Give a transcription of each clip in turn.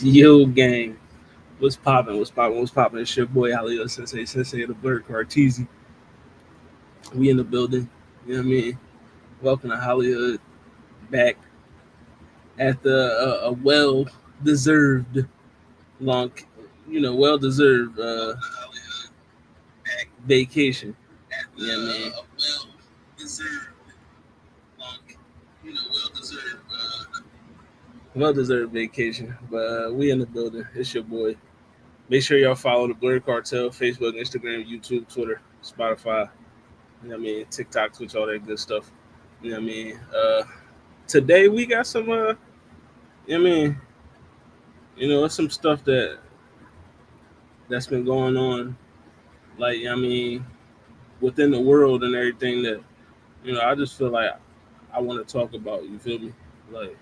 Yo, gang. What's poppin'? What's poppin'? What's poppin'? It's your boy HollyHood Sensei of the Blurred Carteezy. We in the building. You know what I mean? Welcome to HollyHood. Back at the a well deserved long, well deserved vacation. You know what I mean? Well deserved vacation. But we in the building. It's your boy. Make sure y'all follow the Blurred Cartel, Facebook, Instagram, YouTube, Twitter, Spotify. You know what I mean? TikTok, Twitch, all that good stuff. You know what I mean? Today we got some you know what I mean, it's some stuff that's been going on, like, you know what I mean, within the world and everything that, I just feel like I want to talk about, you feel me? Like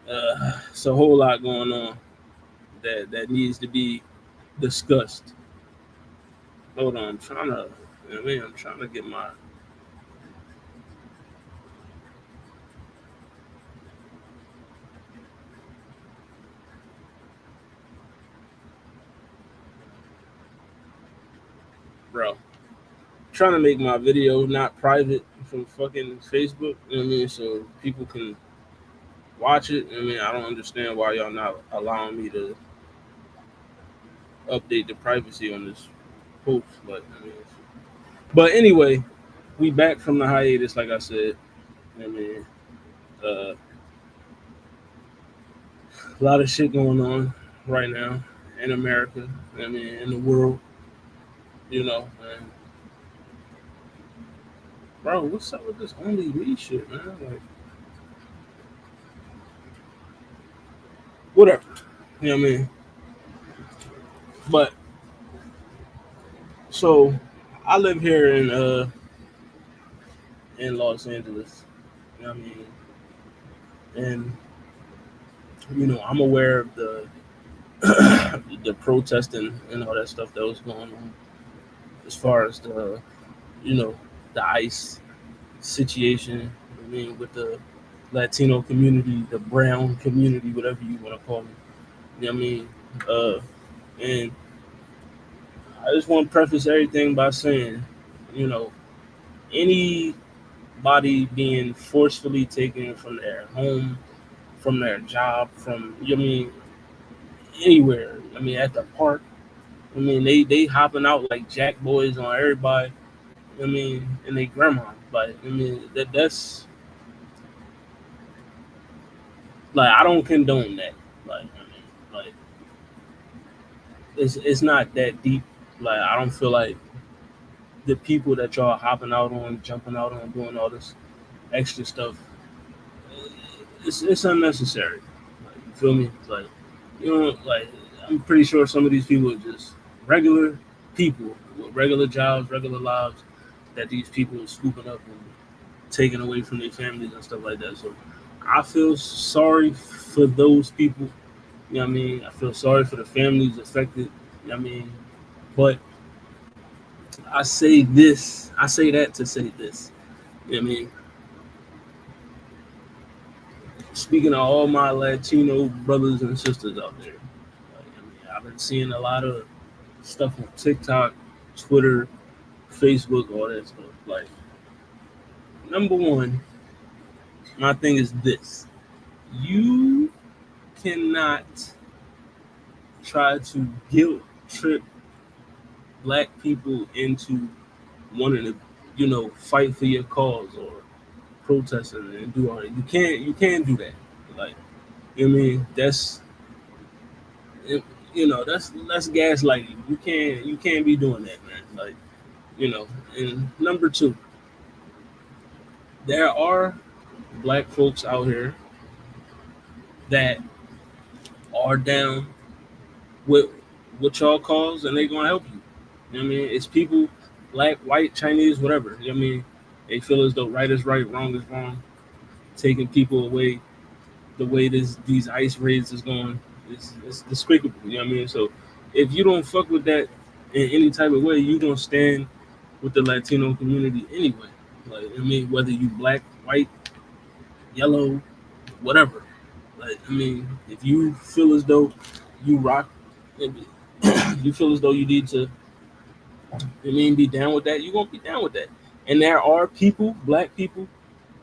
it's a whole lot going on that needs to be discussed. Hold on, I'm trying to you know what I mean, I'm trying to get my bro. Trying to make my video not private from fucking Facebook, you know what I mean, so people can watch it. I mean, I don't understand why y'all not allowing me to update the privacy on this post, but anyway, we back from the hiatus, like I said. I mean, uh, a lot of shit going on right now in America. I mean, in the world, and bro, what's up with this only me shit, man? Like, whatever, you know what I mean? But so I live here in Los Angeles. You know what I mean? And I'm aware of the the protesting and all that stuff that was going on as far as you know the ICE situation. I mean, with the Latino community, the brown community, whatever you want to call it. You know what I mean? And I just want to preface everything by saying, you know, anybody being forcefully taken from their home, from their job, from anywhere. I mean, at the park. I mean, they hopping out like jack boys on everybody. I mean, and they grandma. But I mean, that's like, I don't condone that. Like, I mean, like, it's not that deep. Like, I don't feel like the people that y'all hopping out on, jumping out on, doing all this extra stuff, it's unnecessary. Like, you feel me? Like, like, I'm pretty sure some of these people are just regular people with regular jobs, regular lives, that these people are scooping up and taking away from their families and stuff like that. So I feel sorry for those people. You know what I mean? I feel sorry for the families affected. You know what I mean? But I say that to say this. You know what I mean? Speaking of all my Latino brothers and sisters out there, like, I mean, I've been seeing a lot of stuff on TikTok, Twitter, Facebook, all that stuff. Like, number one, my thing is this: you cannot try to guilt trip black people into wanting to, fight for your cause or protesting and do all that. You can't do that. Like, you know what I mean? That's gaslighting. You can't be doing that, man. Like, and number two, there are black folks out here that are down with what y'all cause, and they gonna help you. You know what I mean? It's people, black, white, Chinese, whatever. You know what I mean? They feel as though right is right, wrong is wrong, taking people away the way these ICE raids is going. It's despicable. You know what I mean? So if you don't fuck with that in any type of way, you don't stand with the Latino community anyway. Like, I mean, whether you black, white, yellow, whatever. Like, I mean, if you feel as though you rock, you feel as though you need to, be down with that, you won't be down with that. And there are people, black people,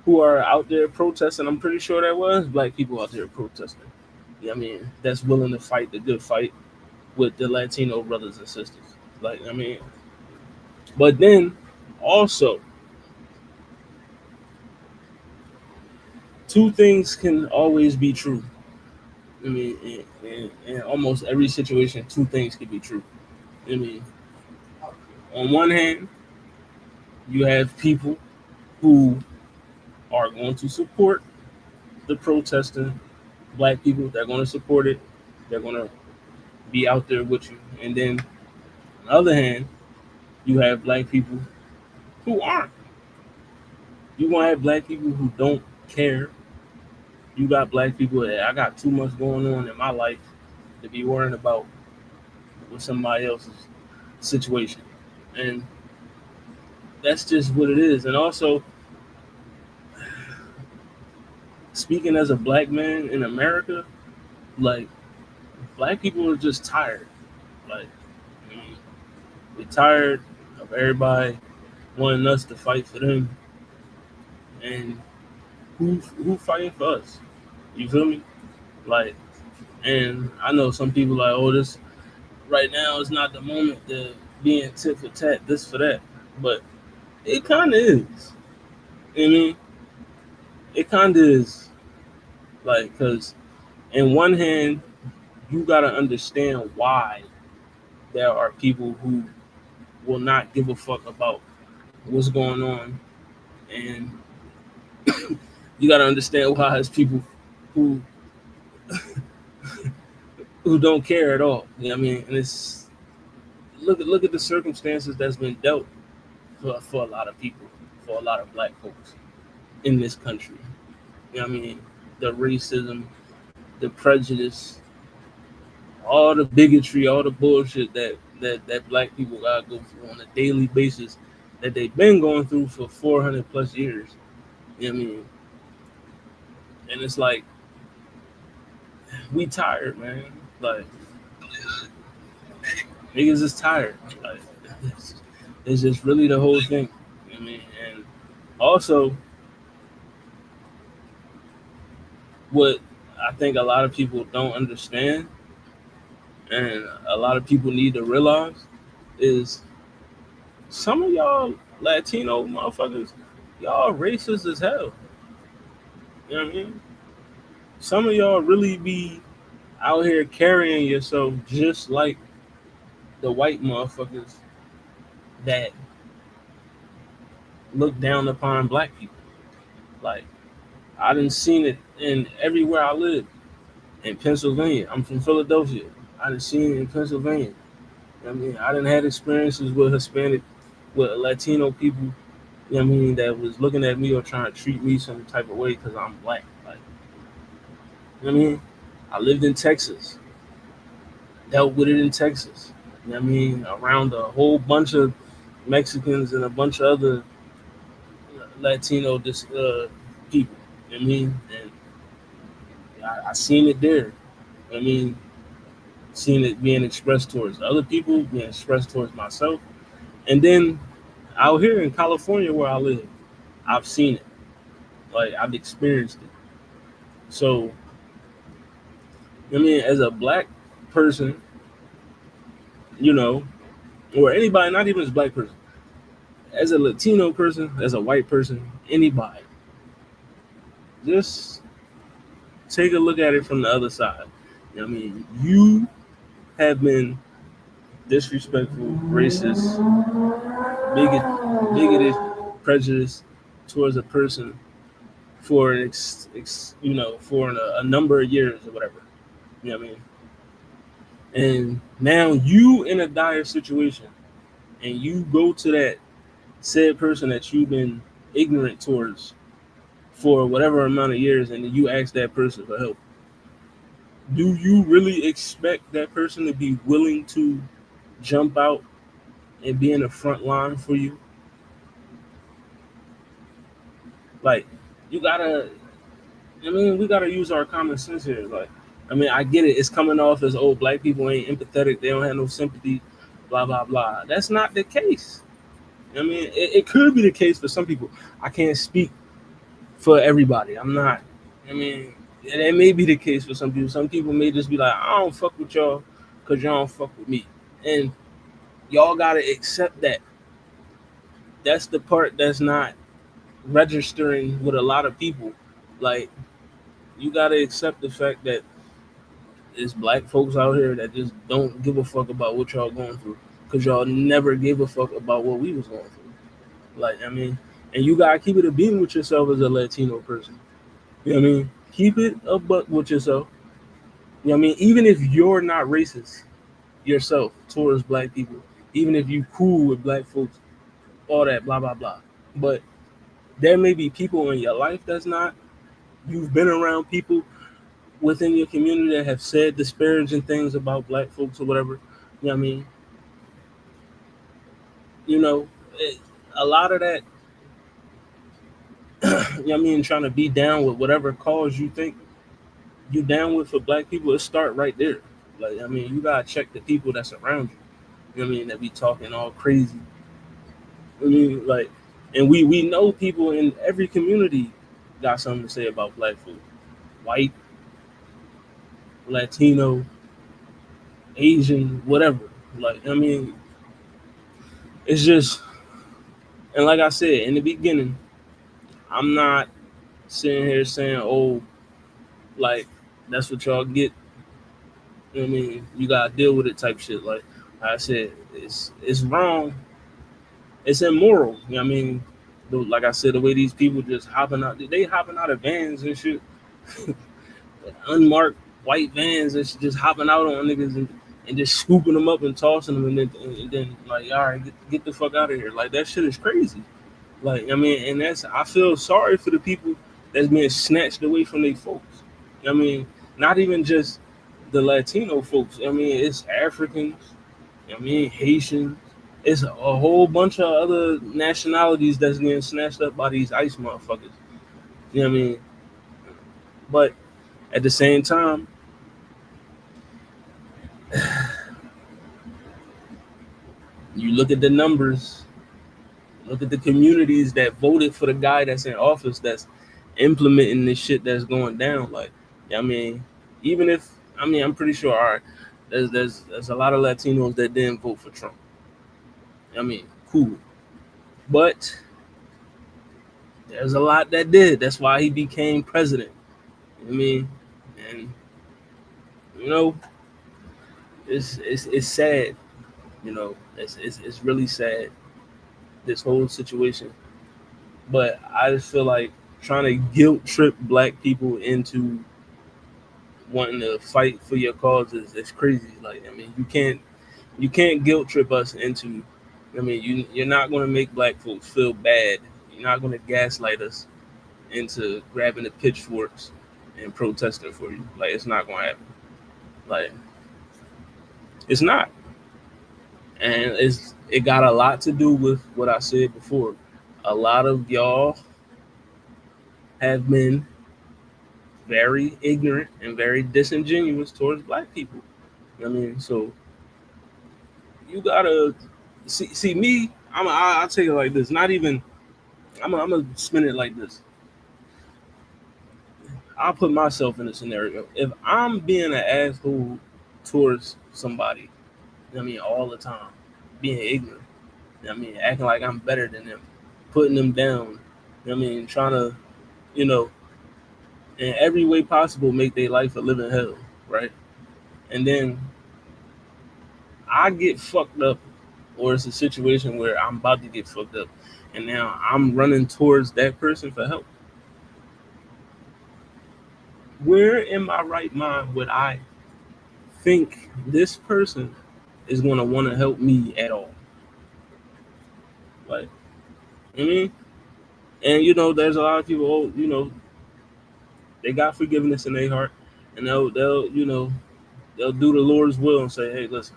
who are out there protesting. I'm pretty sure there was black people out there protesting. That's willing to fight the good fight with the Latino brothers and sisters. But then also, two things can always be true. In almost every situation, two things can be true. I mean, on one hand, you have people who are going to support the protesting black people. They're going to support it. They're going to be out there with you. And then, on the other hand, you have black people who aren't. You want to have black people who don't care. You got black people that I got too much going on in my life to be worrying about with somebody else's situation. And that's just what it is. And also, speaking as a black man in America, like, black people are just tired. Like, we're tired of everybody wanting us to fight for them. And who fighting for us? You feel me? Like, and I know some people like, oh, this right now is not the moment to be in tit for tat, this for that. But it kind of is. It kind of is. Like, because in one hand, you got to understand why there are people who will not give a fuck about what's going on. And you got to understand why there's people who who don't care at all. And it's look at the circumstances that's been dealt for a lot of people, for a lot of black folks in this country. The racism, the prejudice, all the bigotry, all the bullshit that black people gotta go through on a daily basis that they've been going through for 400 plus years. And it's like, we tired, man. Like, niggas is tired. Like, it's just really the whole thing. And also, what I think a lot of people don't understand, and a lot of people need to realize, is some of y'all Latino motherfuckers, y'all racist as hell. You know what I mean? Some of y'all really be out here carrying yourself just like the white motherfuckers that look down upon black people. Like, I done seen it in everywhere I live. In Pennsylvania, I'm from Philadelphia. I done seen it in Pennsylvania. I done had experiences with with Latino people, that was looking at me or trying to treat me some type of way because I'm black. Like, I lived in Texas, dealt with it in Texas. Around a whole bunch of Mexicans and a bunch of other Latino people. And I seen it there. I mean, seen it being expressed towards other people, being expressed towards myself. And then out here in California where I live, I've seen it. Like, I've experienced it. So, as a black person, or anybody, not even as a black person, as a Latino person, as a white person, anybody, just take a look at it from the other side. You have been disrespectful, racist, bigoted, prejudiced towards a person for a number of years or whatever. You know what I mean? And now you in a dire situation, and you go to that said person that you've been ignorant towards for whatever amount of years, and then you ask that person for help. Do you really expect that person to be willing to jump out and be in the front line for you? Like, you gotta, I mean, we gotta use our common sense here. Like, I mean, I get it. It's coming off as old black people ain't empathetic. They don't have no sympathy. Blah blah blah. That's not the case. I mean, it could be the case for some people. I can't speak for everybody. I'm not. I mean, and it may be the case for some people. Some people may just be like, I don't fuck with y'all because y'all don't fuck with me, and y'all gotta accept that. That's the part that's not registering with a lot of people. Like, you gotta accept the fact that it's black folks out here that just don't give a fuck about what y'all going through because y'all never gave a fuck about what we was going through. Like, I mean, and you gotta keep it a beam with yourself as a Latino person. You know what I mean? Keep it a buck with yourself. You know what I mean? Even if you're not racist yourself towards black people, even if you cool with black folks, all that, blah, blah, blah. But there may be people in your life that's not. You've been around people within your community that have said disparaging things about black folks or whatever. You know what I mean? You know, a lot of that, you know what I mean, trying to be down with whatever cause you think you down with for black people, it start right there. Like, I mean, you gotta check the people that's around you. You know what I mean? That be talking all crazy. I mean, like, and we know people in every community got something to say about black folk. White, Latino, Asian, whatever. Like, I mean, it's just, and like I said in the beginning, I'm not sitting here saying, oh, like, that's what y'all get. You know what I mean? You gotta deal with it type shit. Like I said, it's wrong. It's immoral. You know what I mean? Like I said, the way these people just hopping out, they hopping out of vans and shit, unmarked white vans and shit, just hopping out on niggas and just scooping them up and tossing them and then like, all right, get the fuck out of here. Like, that shit is crazy. Like, I mean, and that's, I feel sorry for the people that's being snatched away from their folks. I mean, not even just the Latino folks. I mean, it's Africans. I mean, Haitians. It's a whole bunch of other nationalities that's getting snatched up by these ICE motherfuckers. You know what I mean? But at the same time, you look at the numbers, look at the communities that voted for the guy that's in office that's implementing this shit that's going down. Like, I mean, even if, I mean, I'm pretty sure, all right, there's a lot of Latinos that didn't vote for Trump. I mean, cool. But there's a lot that did. That's why he became president. I mean, and you know, it's sad. You know, it's really sad, this whole situation. But I just feel like trying to guilt trip black people into wanting to fight for your causes is crazy. Like, I mean, you can't guilt trip us into. I mean, you're not going to make black folks feel bad. You're not going to gaslight us into grabbing the pitchforks and protesting for you. Like, it's not going to happen. Like, it's not. And it got a lot to do with what I said before. A lot of y'all have been very ignorant and very disingenuous towards black people. I mean, so you gotta see me. I'll take it like this. Not even. I'm gonna spin it like this. I'll put myself in a scenario. If I'm being an asshole towards somebody, I mean, all the time, being ignorant, I mean, acting like I'm better than them, putting them down, I mean, trying to, you know, in every way possible, make their life a living hell, right? And then I get fucked up, or it's a situation where I'm about to get fucked up, and now I'm running towards that person for help. Where in my right mind would I think this person is going to want to help me at all? Like, I mean, and you know, there's a lot of people, you know, they got forgiveness in their heart, and they'll you know, they'll do the Lord's will and say, hey, listen,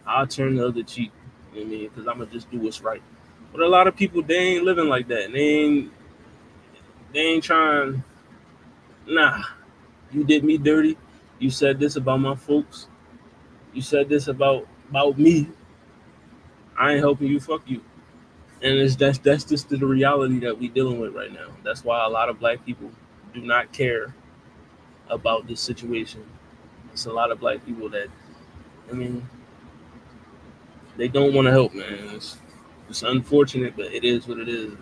I'll turn the other cheek. You know what I mean? Because I'm gonna just do what's right. But a lot of people, they ain't living like that. And they ain't trying. Nah, you did me dirty. You said this about my folks. You said this about me. I ain't helping you. Fuck you. And that's just the reality that we dealing with right now. That's why a lot of black people do not care about this situation. It's a lot of black people that, I mean, they don't want to help, man. It's unfortunate, but it is what it is.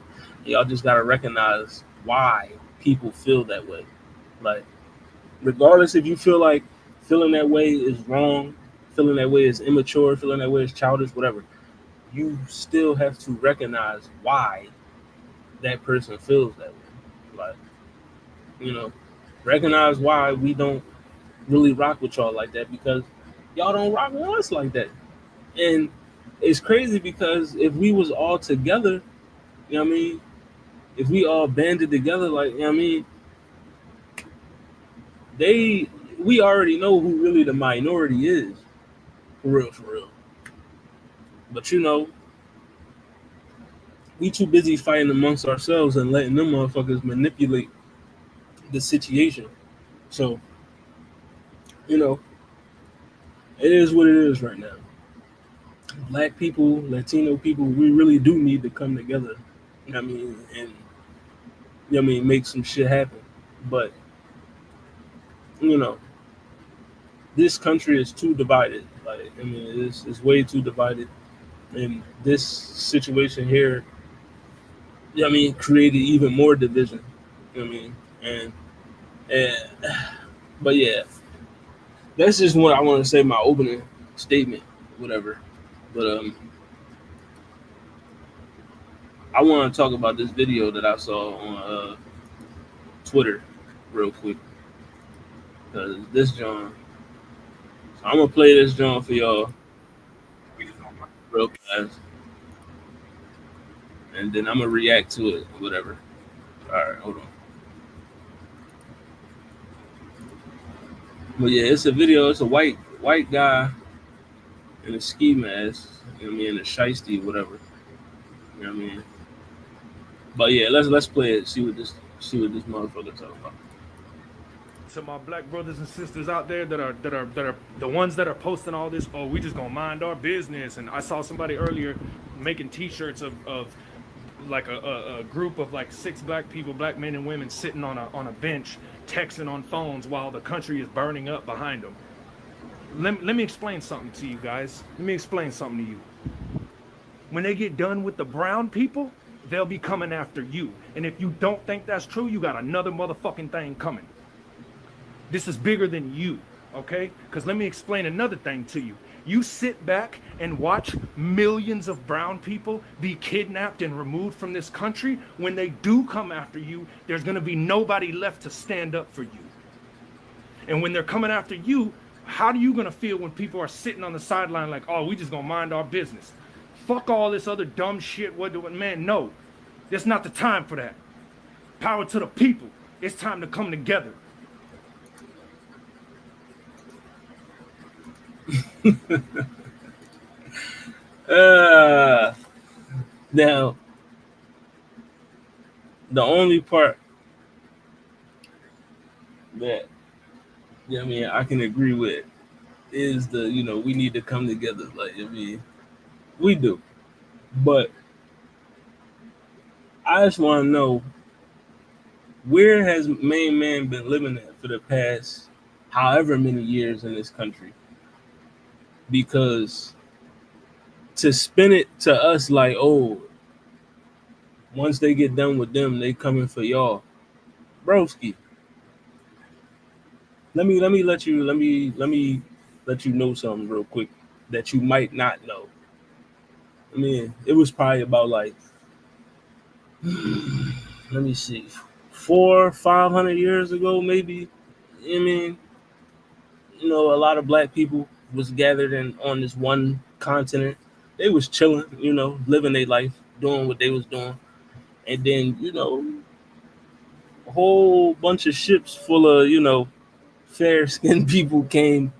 Y'all just gotta recognize why people feel that way. Like, regardless if you feel like feeling that way is wrong, feeling that way is immature, feeling that way is childish, whatever, you still have to recognize why that person feels that way. Like, you know, recognize why we don't really rock with y'all like that, because y'all don't rock with us like that. And it's crazy because if we was all together, you know what I mean? If we all banded together, like, you know what I mean, they we already know who really the minority is. For real, for real. But we too busy fighting amongst ourselves and letting them motherfuckers manipulate the situation. So, you know, it is what it is right now. Black people, Latino people, we really do need to come together. You know what I mean? And you know what I mean, make some shit happen. But, you know, this country is too divided. Like, I mean, it's way too divided. And this situation here, you know what I mean, created even more division. You know what I mean? And but yeah, that's just what I want to say. My opening statement, whatever. But I want to talk about this video that I saw on Twitter, real quick, because this John. So I'm gonna play this John for y'all real fast, and then I'm gonna react to it, whatever. All right, hold on. But yeah, it's a video. It's a white guy in a ski mask. You know what I mean, in a shiesty, whatever. You know what I mean. But yeah, let's play it. See what this motherfucker talking about. To my black brothers and sisters out there that are the ones that are posting all this, oh, we just gonna mind our business. And I saw somebody earlier making T-shirts of like a group of like 6 black people, black men and women, sitting on a bench texting on phones while the country is burning up behind them. Let me explain something to you guys. Let me explain something to you. When they get done with the brown people, they'll be coming after you. And if you don't think that's true, you got another motherfucking thing coming. This is bigger than you, okay? Because let me explain another thing to you. You sit back and watch millions of brown people be kidnapped and removed from this country. When they do come after you, there's going to be nobody left to stand up for you. And when they're coming after you, how are you going to feel when people are sitting on the sideline like, oh, we just going to mind our business? Fuck all this other dumb shit. Man, no. It's not the time for that. Power to the people. It's time to come together. Now, the only part that I mean I can agree with is we need to come together. Like, I mean, we do, but I just want to know, where has main man been living at for the past however many years in this country? Because to spin it to us like, oh, once they get done with them, they coming for y'all, broski. Let me know something real quick that you might not know. I mean, it was probably about like let me see, 400-500 years ago, maybe. I mean, a lot of black people was gathered in on this one continent. They was chilling, living their life, doing what they was doing, and then a whole bunch of ships full of fair skinned people came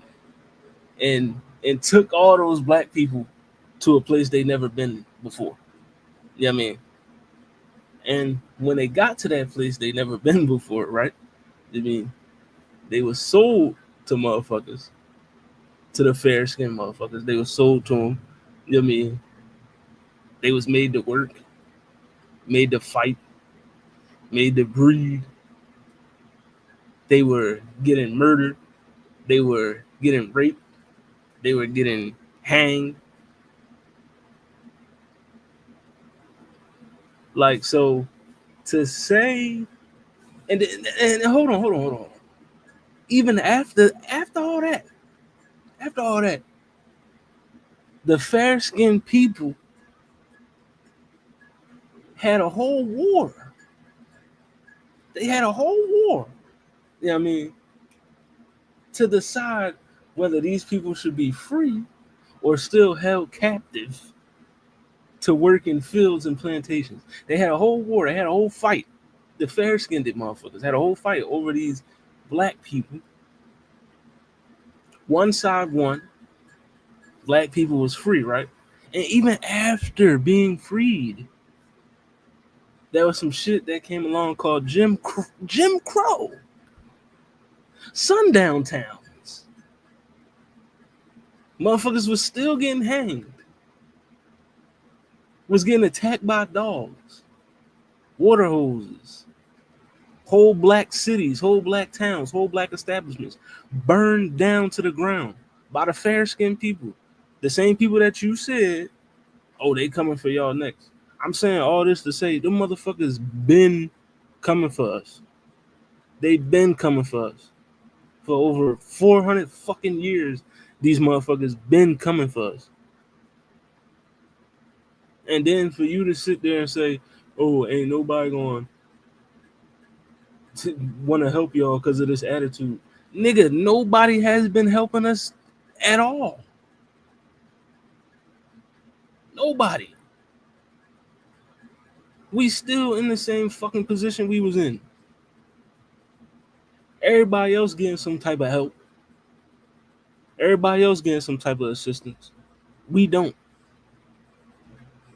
and took all those black people to a place they never been before. You know what I mean? And when they got to that place they never been before, right? I mean, they were sold to motherfuckers, to the fair skinned motherfuckers. They were sold to them. You know what I mean? They was made to work, made to fight, made to breed. They were getting murdered. They were getting raped. They were getting hanged. Like, so to say, and hold on. Even after all that, the fair skinned people had a whole war. They had a whole war. You know what I mean? To decide whether these people should be free or still held captive to work in fields and plantations. They had a whole war. They had a whole fight. The fair skinned motherfuckers had a whole fight over these black people. One side won. Black people was free, right? And even after being freed, there was some shit that came along called Jim Crow. Sundown towns. Motherfuckers was still getting hanged. Was getting attacked by dogs. Water hoses. Whole black cities, whole black towns, whole black establishments burned down to the ground by the fair-skinned people. The same people that you said, oh, they coming for y'all next. I'm saying all this to say them motherfuckers been coming for us. They been coming for us. For over 400 fucking years, these motherfuckers been coming for us. And then for you to sit there and say, oh, ain't nobody going to want to help y'all because of this attitude. Nigga, nobody has been helping us at all. Nobody. We still in the same fucking position we was in. Everybody else getting some type of help. Everybody else getting some type of assistance. We don't.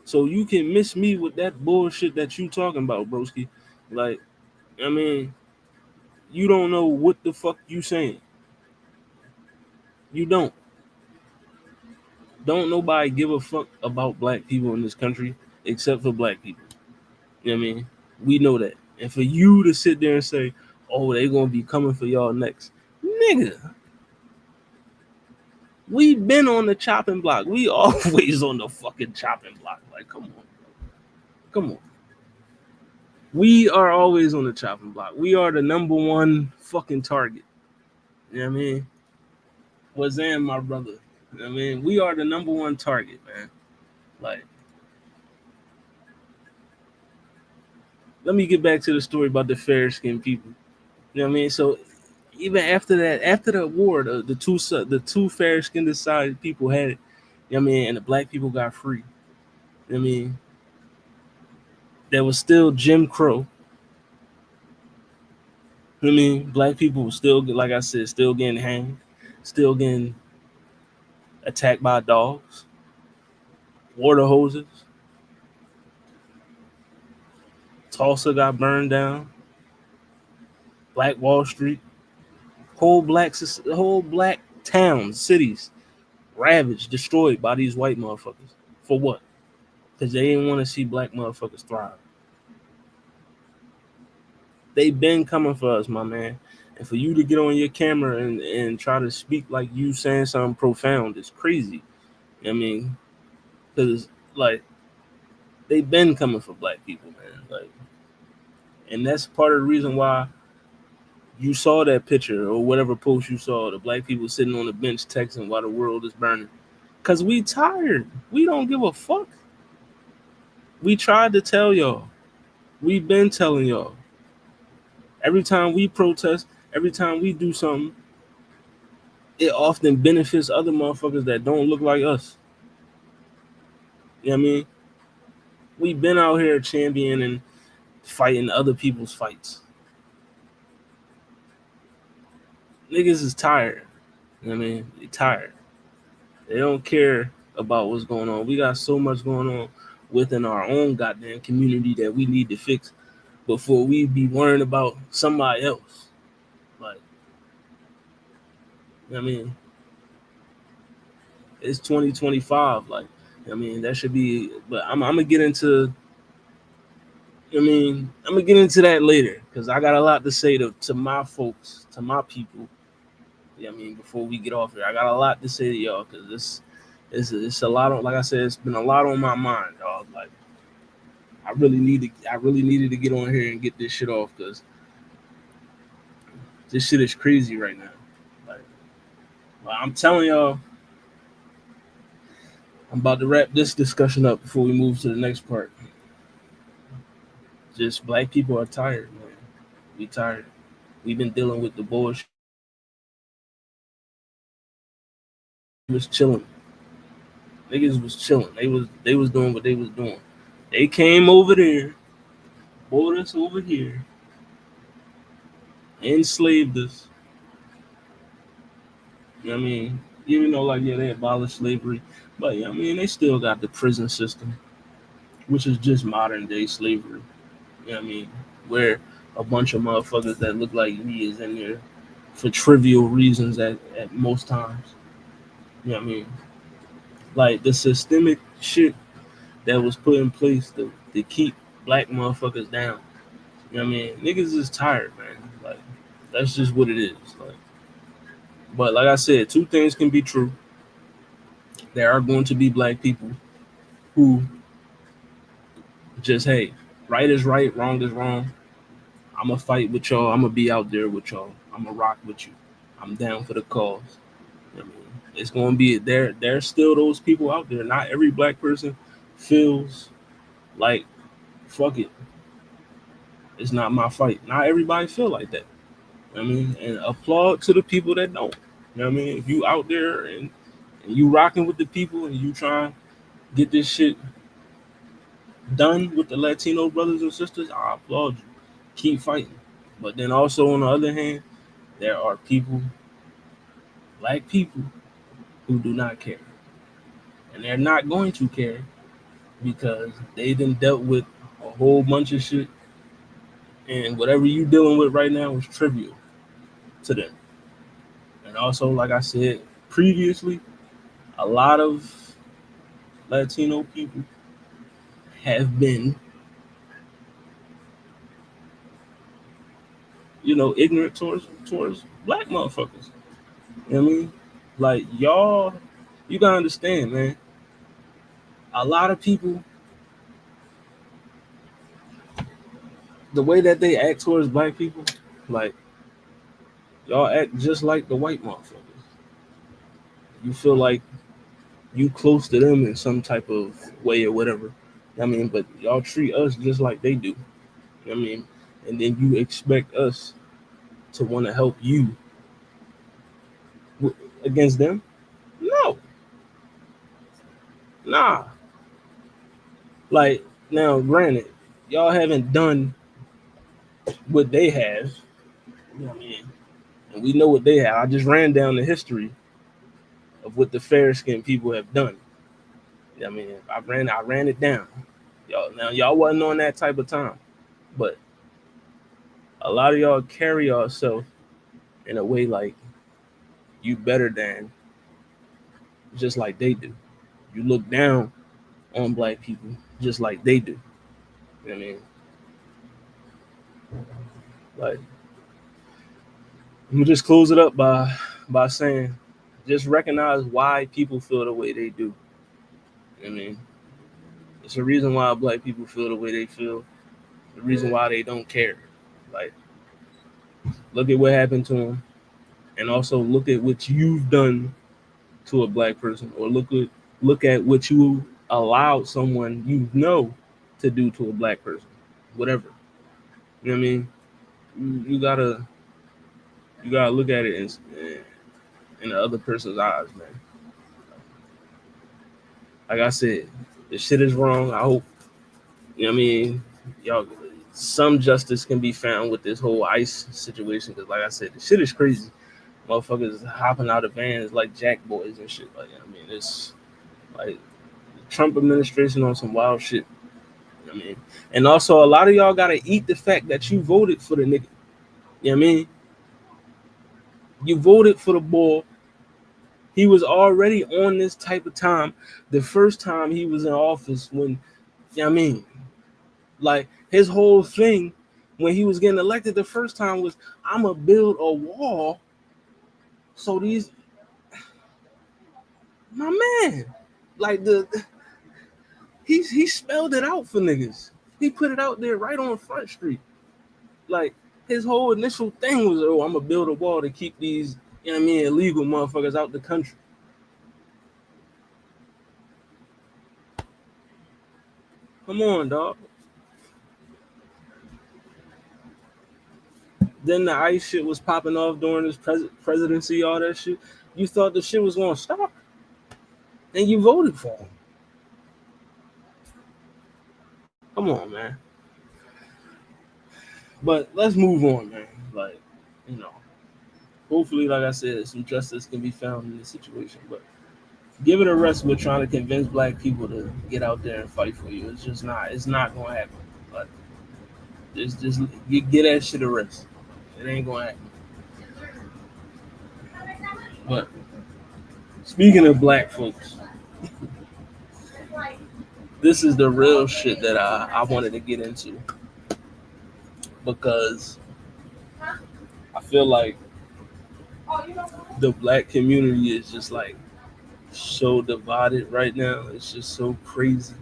So you can miss me with that bullshit that you talking about, broski. Like, I mean, you don't know what the fuck you saying. You don't. Don't nobody give a fuck about black people in this country except for black people. You know what I mean? We know that. And for you to sit there and say, oh, they gonna be coming for y'all next. Nigga. We been on the chopping block. We always on the fucking chopping block. Like, come on. Come on. We are always on the chopping block. We are the number one fucking target. You know what I mean? Wazam, my brother. You know what I mean? We are the number one target, man. Like, let me get back to the story about the fair-skinned people. You know what I mean? So even after that, after the war, the two fair-skinned side people had it. You know what I mean? And the black people got free. You know what I mean? There was still Jim Crow. You know what I mean? Black people were still, like I said, still getting hanged, still getting attacked by dogs, water hoses. Tulsa got burned down. Black Wall Street. Whole black towns, cities, ravaged, destroyed by these white motherfuckers. For what? Because they didn't want to see black motherfuckers thrive. They been coming for us, my man. And for you to get on your camera and try to speak like you saying something profound is crazy. I mean, because like they been coming for black people, man. Like, and that's part of the reason why you saw that picture or whatever post you saw, the black people sitting on the bench texting while the world is burning. Because we tired. We don't give a fuck. We tried to tell y'all. We've been telling y'all. Every time we protest, every time we do something, it often benefits other motherfuckers that don't look like us. You know what I mean? We've been out here championing, fighting other people's fights. Niggas is tired. You know what I mean? They tired. They don't care about what's going on. We got so much going on within our own goddamn community that we need to fix before we be worrying about somebody else. I mean, it's 2025. Like, I mean, that should be. But I'm gonna get into. I mean, I'm gonna get into that later because I got a lot to say to my folks, to my people. I mean, before we get off here, I got a lot to say to y'all because it's a lot on. Like I said, it's been a lot on my mind, y'all. Like, I really needed to get on here and get this shit off because this shit is crazy right now. Like, I'm telling y'all, I'm about to wrap this discussion up before we move to the next part. Just black people are tired, man. We tired. We've been dealing with the bullshit. Was chilling. Niggas was chilling. They was doing what they was doing. They came over there, brought us over here, enslaved us. You know what I mean? Even though like yeah, they abolished slavery, but yeah, I mean they still got the prison system, which is just modern day slavery. You know what I mean? Where a bunch of motherfuckers that look like me is in there for trivial reasons at most times. You know what I mean? Like the systemic shit that was put in place to keep black motherfuckers down. You know what I mean? Niggas is tired, man. Like that's just what it is. Like, but like I said, two things can be true. There are going to be black people who just hey, right is right, wrong is wrong. I'm gonna fight with y'all. I'm gonna be out there with y'all. I'm gonna rock with you. I'm down for the cause. I mean, it's gonna be there. There's still those people out there. Not every black person feels like fuck it. It's not my fight. Not everybody feel like that. I mean, and applaud to the people that don't. You know what I mean? If you out there and you rocking with the people and you trying to get this shit done with the Latino brothers and sisters, I applaud you. Keep fighting. But then also on the other hand, there are people, black people, who do not care. And they're not going to care because they done dealt with a whole bunch of shit. And whatever you dealing with right now is trivial to them. And also, like I said previously, a lot of Latino people have been, ignorant towards black motherfuckers. You know what I mean? Like y'all, you gotta understand, man. A lot of people, the way that they act towards black people, like y'all act just like the white motherfuckers. You feel like you close to them in some type of way or whatever. I mean, but y'all treat us just like they do. I mean, and then you expect us to want to help you against them? No, nah. Like now, granted, y'all haven't done what they have. You know what I mean? And we know what they have. I just ran down the history of what the fair skinned people have done. You know what I mean, I ran it down. Y'all wasn't on that type of time, but a lot of y'all carry yourself in a way like you better than just like they do. You look down on black people just like they do. You know what I mean? Like I'm gonna just close it up by saying just recognize why people feel the way they do. You know what I mean? It's a reason why black people feel the way they feel. The reason why they don't care. Like look at what happened to them, and also look at what you've done to a black person, or look at what you allowed someone to do to a black person, whatever. You know what I mean? You gotta look at it in the other person's eyes, man. Like I said, the shit is wrong. I hope what I mean y'all some justice can be found with this whole ICE situation because, like I said, the shit is crazy. Motherfuckers hopping out of vans like jack boys and shit. Like I mean, it's like the Trump administration on some wild shit. I mean, and also a lot of y'all gotta eat the fact that you voted for the nigga. You know what I mean? You voted for the bull. He was already on this type of time the first time he was in office when, I mean, like his whole thing when he was getting elected the first time was, I'm going to build a wall so these, my man, like he spelled it out for niggas. He put it out there right on Front Street. Like his whole initial thing was, oh, I'm gonna build a wall to keep these, illegal motherfuckers out the country. Come on, dog. Then the ICE shit was popping off during his presidency, all that shit. You thought the shit was gonna stop, and you voted for him. Come on, man. But let's move on, man. Like, you know, hopefully, like I said, some justice can be found in this situation. But give it a rest with trying to convince black people to get out there and fight for you. It's just not. It's not gonna happen. Like, just get that shit a rest. It ain't gonna happen. But speaking of black folks, this is the real shit that I wanted to get into, because I feel like the black community is just like so divided right now. It's just so crazy.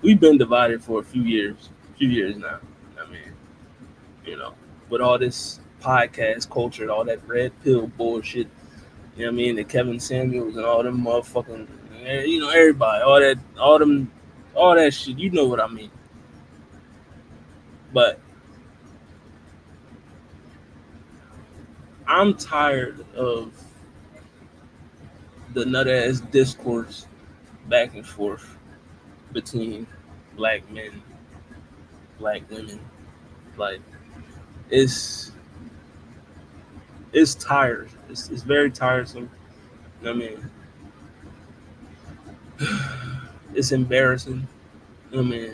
We've been divided for a few years now. I mean, you know, with all this podcast culture, all that red pill bullshit. You know what I mean? The Kevin Samuels and all them motherfucking, everybody, all that shit. You know what I mean? But I'm tired of the nut ass discourse back and forth between black men, black women. Like, it's tired. It's very tiresome. I mean, it's embarrassing. I mean,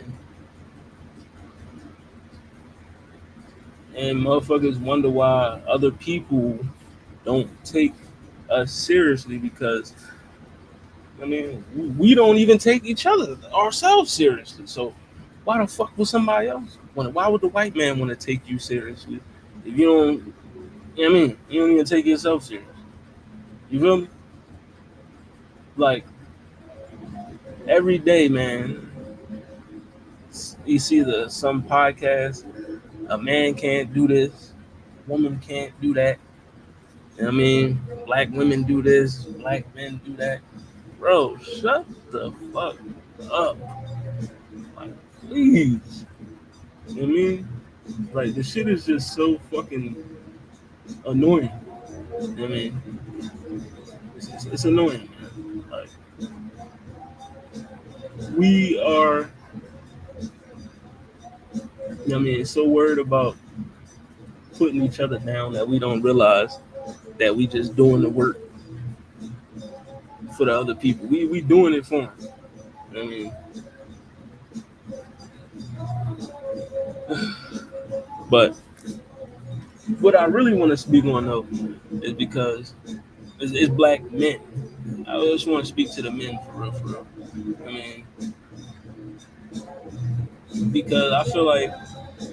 and motherfuckers wonder why other people don't take us seriously, because I mean, we don't even take each other ourselves seriously. So why the fuck would somebody else why would the white man want to take you seriously if you don't? You know what I mean, you don't even take yourself serious. You feel me? Like, every day, man, you see some podcast, a man can't do this, a woman can't do that. You know what I mean? Black women do this, black men do that. Bro, shut the fuck up. Like, please. You know what I mean? Like, the shit is just so fucking annoying. You know what I mean? It's annoying, man. Like, we are, you know what I mean, so worried about putting each other down that we don't realize that we just doing the work for the other people. We doing it for them. You know what I mean? But what I really want to speak on, though, is because it's black men. I just want to speak to the men for real, for real. I mean, because I feel like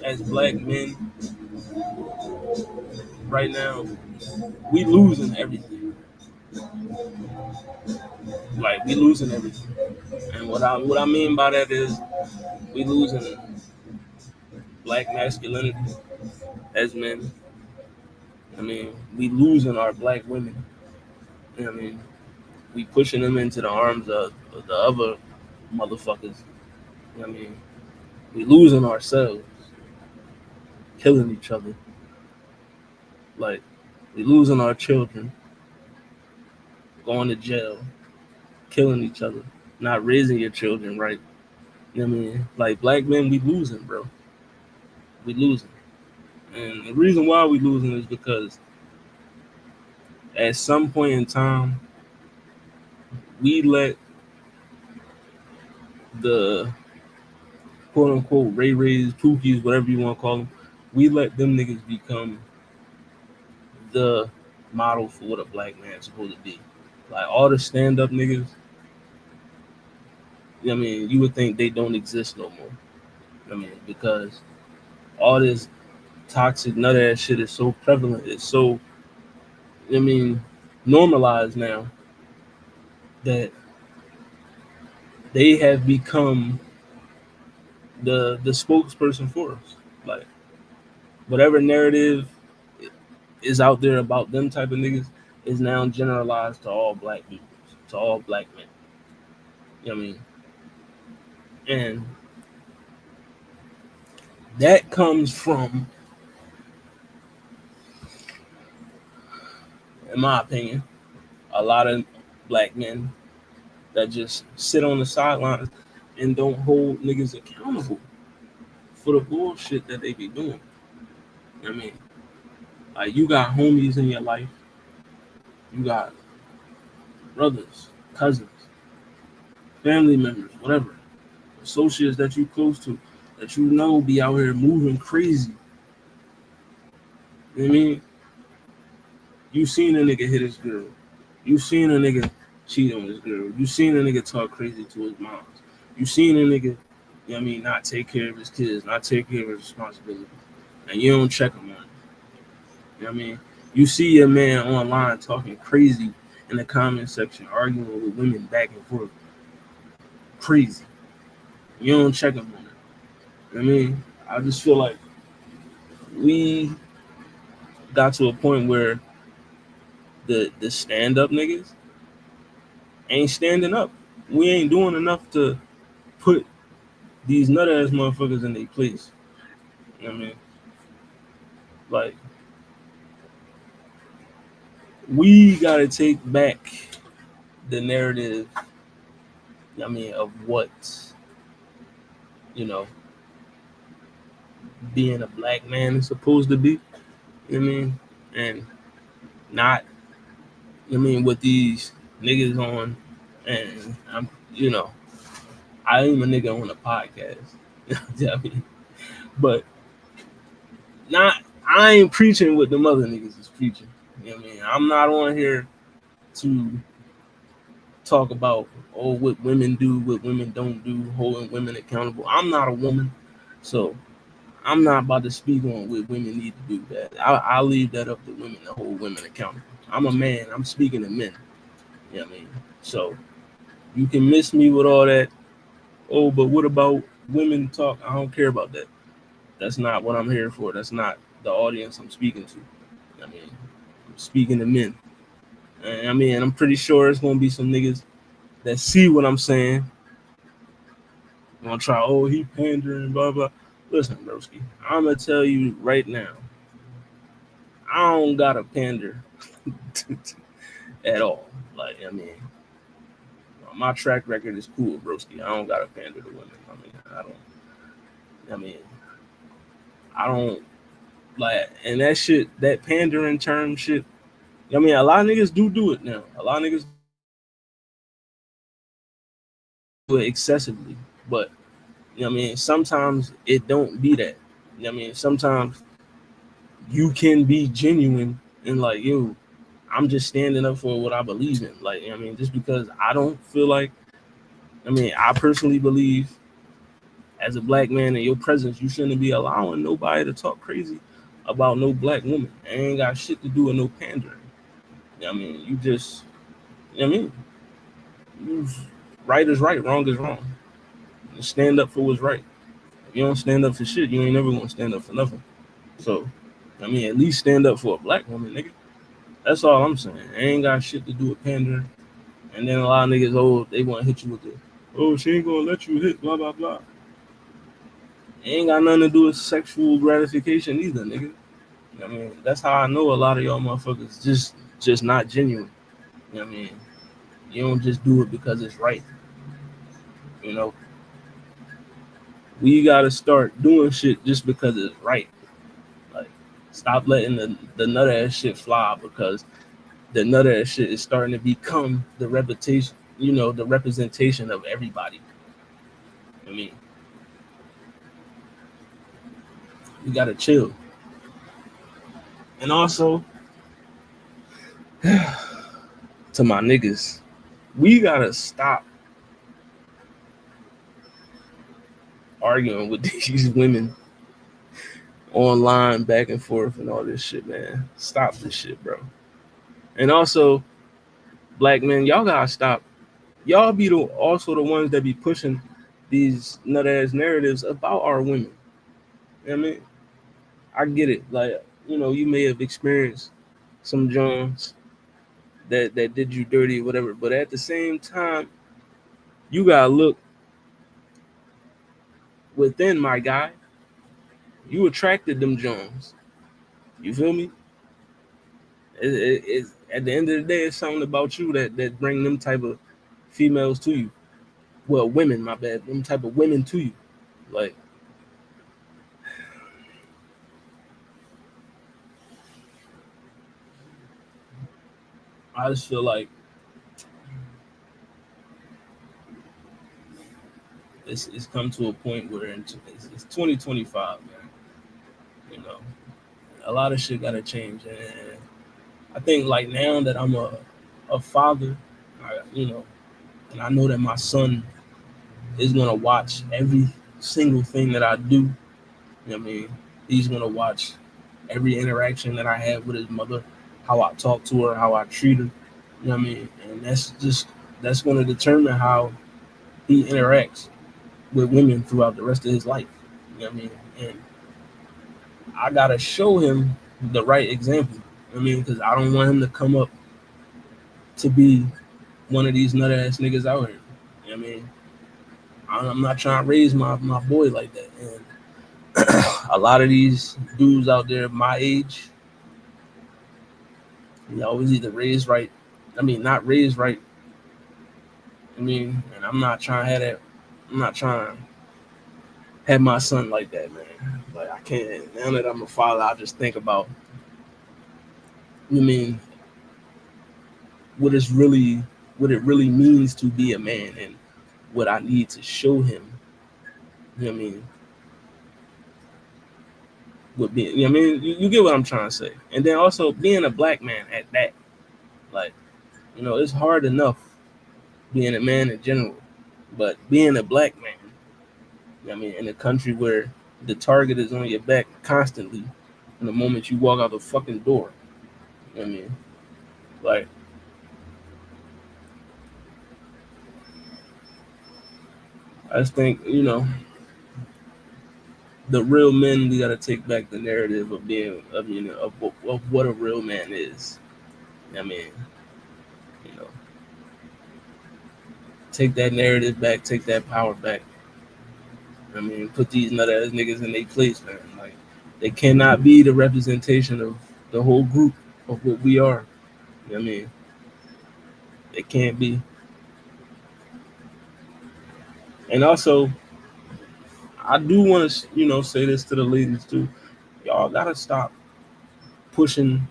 as black men right now, we losing everything. Like, we losing everything. And what I mean by that is we losing black masculinity as men. I mean, we losing our black women. You know what I mean? We pushing them into the arms of the other motherfuckers. You know what I mean? We losing ourselves, killing each other. Like, we losing our children, going to jail, killing each other, not raising your children right. You know what I mean? Like, black men, we losing, bro. We losing. And the reason why we losing is because at some point in time, we let the quote unquote Ray Rays, Pookies, whatever you want to call them, we let them niggas become the model for what a black man is supposed to be. Like all the stand-up niggas, I mean, you would think they don't exist no more. I mean, because all this toxic nut ass shit is so prevalent. It's so, I mean, normalized now that they have become the spokesperson for us. Like whatever narrative is out there about them type of niggas is now generalized to all black people, to all black men. You know what I mean? And that comes from, in my opinion, a lot of black men that just sit on the sidelines and don't hold niggas accountable for the bullshit that they be doing. You know what I mean? Like you got homies in your life, you got brothers, cousins, family members, whatever, associates that you close to, that you know be out here moving crazy. You know what I mean? You seen a nigga hit his girl. You seen a nigga cheat on his girl. You seen a nigga talk crazy to his mom. You seen a nigga, you know what I mean, not take care of his kids, not take care of his responsibilities. And you don't check him on it. You know what I mean? You see your man online talking crazy in the comment section, arguing with women back and forth. Crazy. You don't check him on it. You know what I mean? I just feel like we got to a point where the stand up niggas ain't standing up. We ain't doing enough to put these nut ass motherfuckers in their place. You know what I mean? Like, we gotta take back the narrative, I mean, of what, you know, being a black man is supposed to be. You know what I mean? And not, I mean, with these niggas on, and I'm, you know, I am a nigga on a podcast. You know what I mean? But not, I ain't preaching what the mother niggas is preaching. You know what I mean? I'm not on here to talk about what women do, what women don't do, holding women accountable. I'm not a woman, so I'm not about to speak on what women need to do. That I'll leave that up to women to hold women accountable. I'm a man. I'm speaking to men. You know what I mean? So you can miss me with all that. Oh, but what about women talk? I don't care about that. That's not what I'm here for. That's not the audience I'm speaking to. I mean, I'm speaking to men. And I mean, I'm pretty sure it's gonna be some niggas that see what I'm saying. I'm gonna try, oh, he pandering, blah blah. Listen, broski, I'm gonna tell you right now, I don't gotta pander at all. Like, I mean, my track record is cool, broski. I don't gotta pander to women. I mean, I don't like, and that shit, that pandering term shit. I mean, a lot of niggas do it now. A lot of niggas do it excessively, but you know what I mean, sometimes it don't be that. You know what I mean, sometimes you can be genuine and like, yo, I'm just standing up for what I believe in. Like, I mean, just because I don't feel like, I mean, I personally believe as a black man in your presence, you shouldn't be allowing nobody to talk crazy about no black woman. It ain't got shit to do with no pandering. You know what I mean, you just, you know what I mean, you, right is right, wrong is wrong. You stand up for what's right. If you don't stand up for shit, you ain't never gonna stand up for nothing. So, I mean, at least stand up for a black woman, nigga. That's all I'm saying. It ain't got shit to do with pandering. And then a lot of niggas, oh, they want to hit you with the, oh, she ain't gonna let you hit, blah blah blah. It ain't got nothing to do with sexual gratification either, nigga. I mean, that's how I know a lot of y'all motherfuckers just not genuine. You know what I mean? You don't just do it because it's right. You know, we gotta start doing shit just because it's right. Like, stop letting the nut ass shit fly because the nut ass shit is starting to become the reputation, you know, the representation of everybody. I mean, we gotta chill. And also, to my niggas, we gotta stop arguing with these women online back and forth and all this shit, man. Stop this shit, bro. And also, black men, y'all gotta stop. Y'all be also the ones that be pushing these nut ass narratives about our women. You know what I mean? I get it. Like, you may have experienced some Jones that did you dirty or whatever, but at the same time, you gotta look within, my guy. You attracted them Jones. You feel me? It's at the end of the day, it's something about you that bring them type of females to you. Well, women, my bad. Them type of women to you. Like, I just feel like it's come to a point where it's 2025, man. You know, a lot of shit gotta change, and I think like now that I'm a father, and I know that my son is gonna watch every single thing that I do. You know what I mean? He's gonna watch every interaction that I have with his mother, how I talk to her, how I treat her. You know what I mean? And that's gonna determine how he interacts with women throughout the rest of his life. You know what I mean? And I gotta show him the right example. You know what I mean, because I don't want him to come up to be one of these nut ass niggas out here. You know what I mean? I'm not trying to raise my boy like that. And a lot of these dudes out there my age, was either raised right. I mean, not raised right. I mean, and I'm not trying to have that. I'm not trying to have my son like that, man. Like, I can't. Now that I'm a father, I just think about. I mean, what it's really, what it really means to be a man, and what I need to show him. You know what I mean? With being, you know what I mean? You get what I'm trying to say. And then also being a black man at that, like, it's hard enough being a man in general, but being a black man, you know what I mean, in a country where the target is on your back constantly, in the moment you walk out the fucking door, you know what I mean? Like, I just think, the real men, we got to take back the narrative of being, of what a real man is. You know what I mean, you know, take that narrative back, take that power back. I mean, put these nut ass niggas in their place, man. Like, they cannot be the representation of the whole group of what we are. You know what I mean? They can't be. And also, I do want to, say this to the ladies too. Y'all gotta stop pushing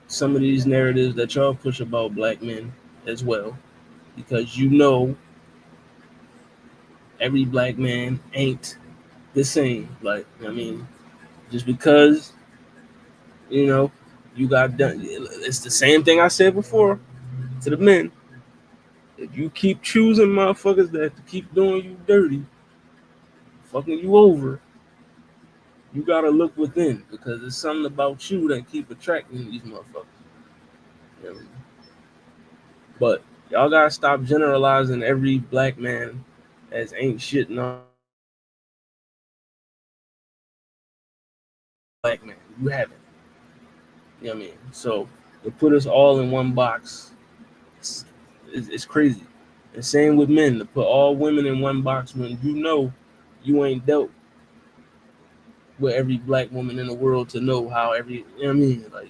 some of these narratives that y'all push about black men as well, because every black man ain't the same. Like, I mean, just because you got done, it's the same thing I said before to the men. If you keep choosing motherfuckers that keep doing you dirty, fucking you over, you gotta look within, because it's something about you that keep attracting these motherfuckers. You know what I mean? But y'all gotta stop generalizing every black man as ain't shit. No, black man, you haven't. You know what I mean? So to put us all in one box, it's crazy. And same with men, to put all women in one box when you ain't dealt with every black woman in the world to know how every, you know what I mean? Like,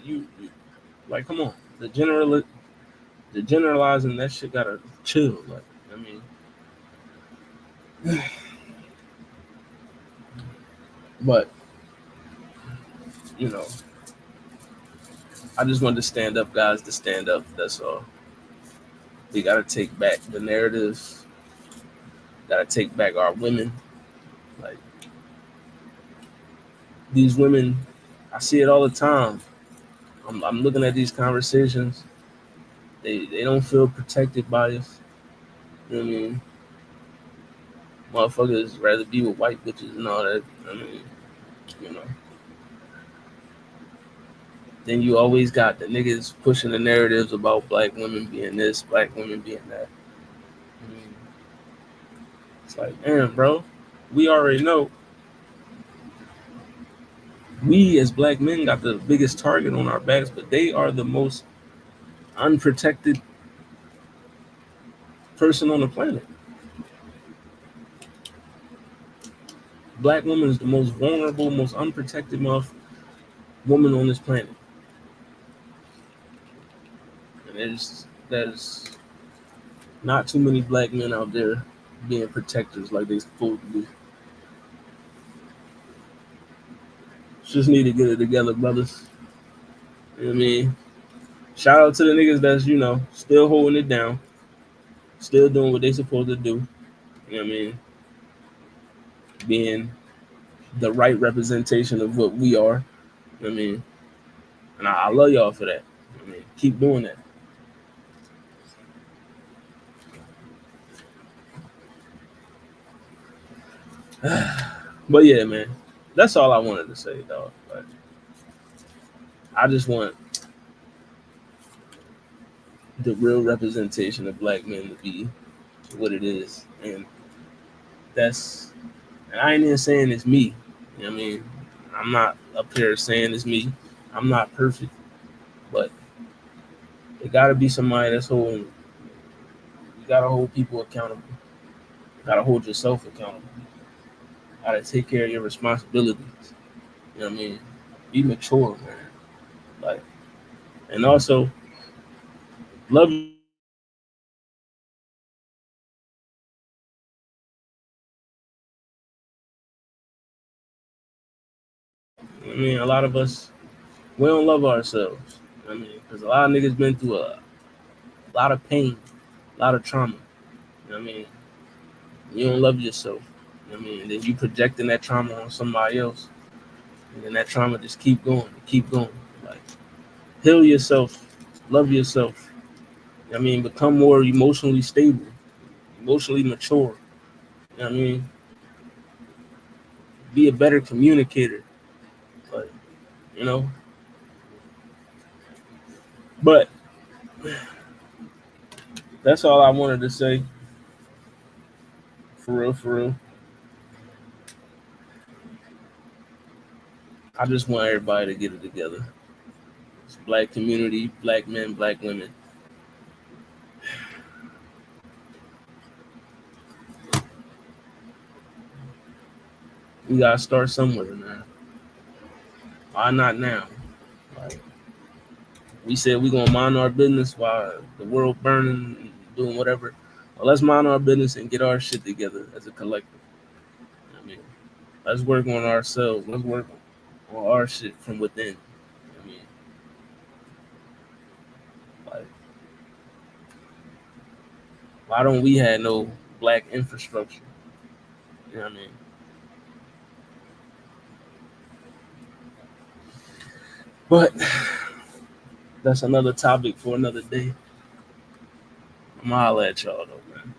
like, come on. The generalizing, that shit gotta chill. Like, I mean, but you know, I just wanted to stand up, guys, to stand up. That's all. We gotta take back the narratives. Gotta take back our women. Like, these women, I see it all the time. I'm looking at these conversations, They don't feel protected by us. You know what I mean? Motherfuckers rather be with white bitches and all that. I mean, you know. Then you always got the niggas pushing the narratives about black women being this, black women being that. I mean, it's like, damn, bro, we already know. We as black men got the biggest target on our backs, but they are the most unprotected person on the planet. Black woman is the most vulnerable, most unprotected woman on this planet. And there's not too many black men out there being protectors like they supposed to be. Just need to get it together, brothers. You know what I mean? Shout out to the niggas that's, still holding it down, still doing what they supposed to do. You know what I mean? Being the right representation of what we are. You know what I mean? And I love y'all for that. I mean, keep doing that. But yeah, man, that's all I wanted to say, dog. Like, I just want the real representation of black men to be what it is, and I ain't even saying it's me. You know what I mean? I'm not up here saying it's me. I'm not perfect, but it got to be somebody that's holding. You got to hold people accountable. You got to hold yourself accountable. You got to take care of your responsibilities. You know what I mean? Be mature, man. Like, and also love. I mean, a lot of us, we don't love ourselves. I mean, because a lot of niggas been through a lot of pain, a lot of trauma. You know what I mean? You don't love yourself. You know what I mean? And then you projecting that trauma on somebody else. And then that trauma just keep going, keep going. Like, heal yourself, love yourself. You know what I mean? Become more emotionally stable, emotionally mature. You know what I mean? Be a better communicator. Like, you know? But that's all I wanted to say. For real, for real. I just want everybody to get it together. It's black community, black men, black women. We gotta start somewhere, man. Why not now? Like, we said we gonna mind our business while the world burning, and doing whatever. Well, let's mind our business and get our shit together as a collective. I mean, let's work on ourselves. Let's work on our shit from within. I mean, like, why don't we have no black infrastructure? You know what I mean? But that's another topic for another day. I'm gonna holler at y'all though, man.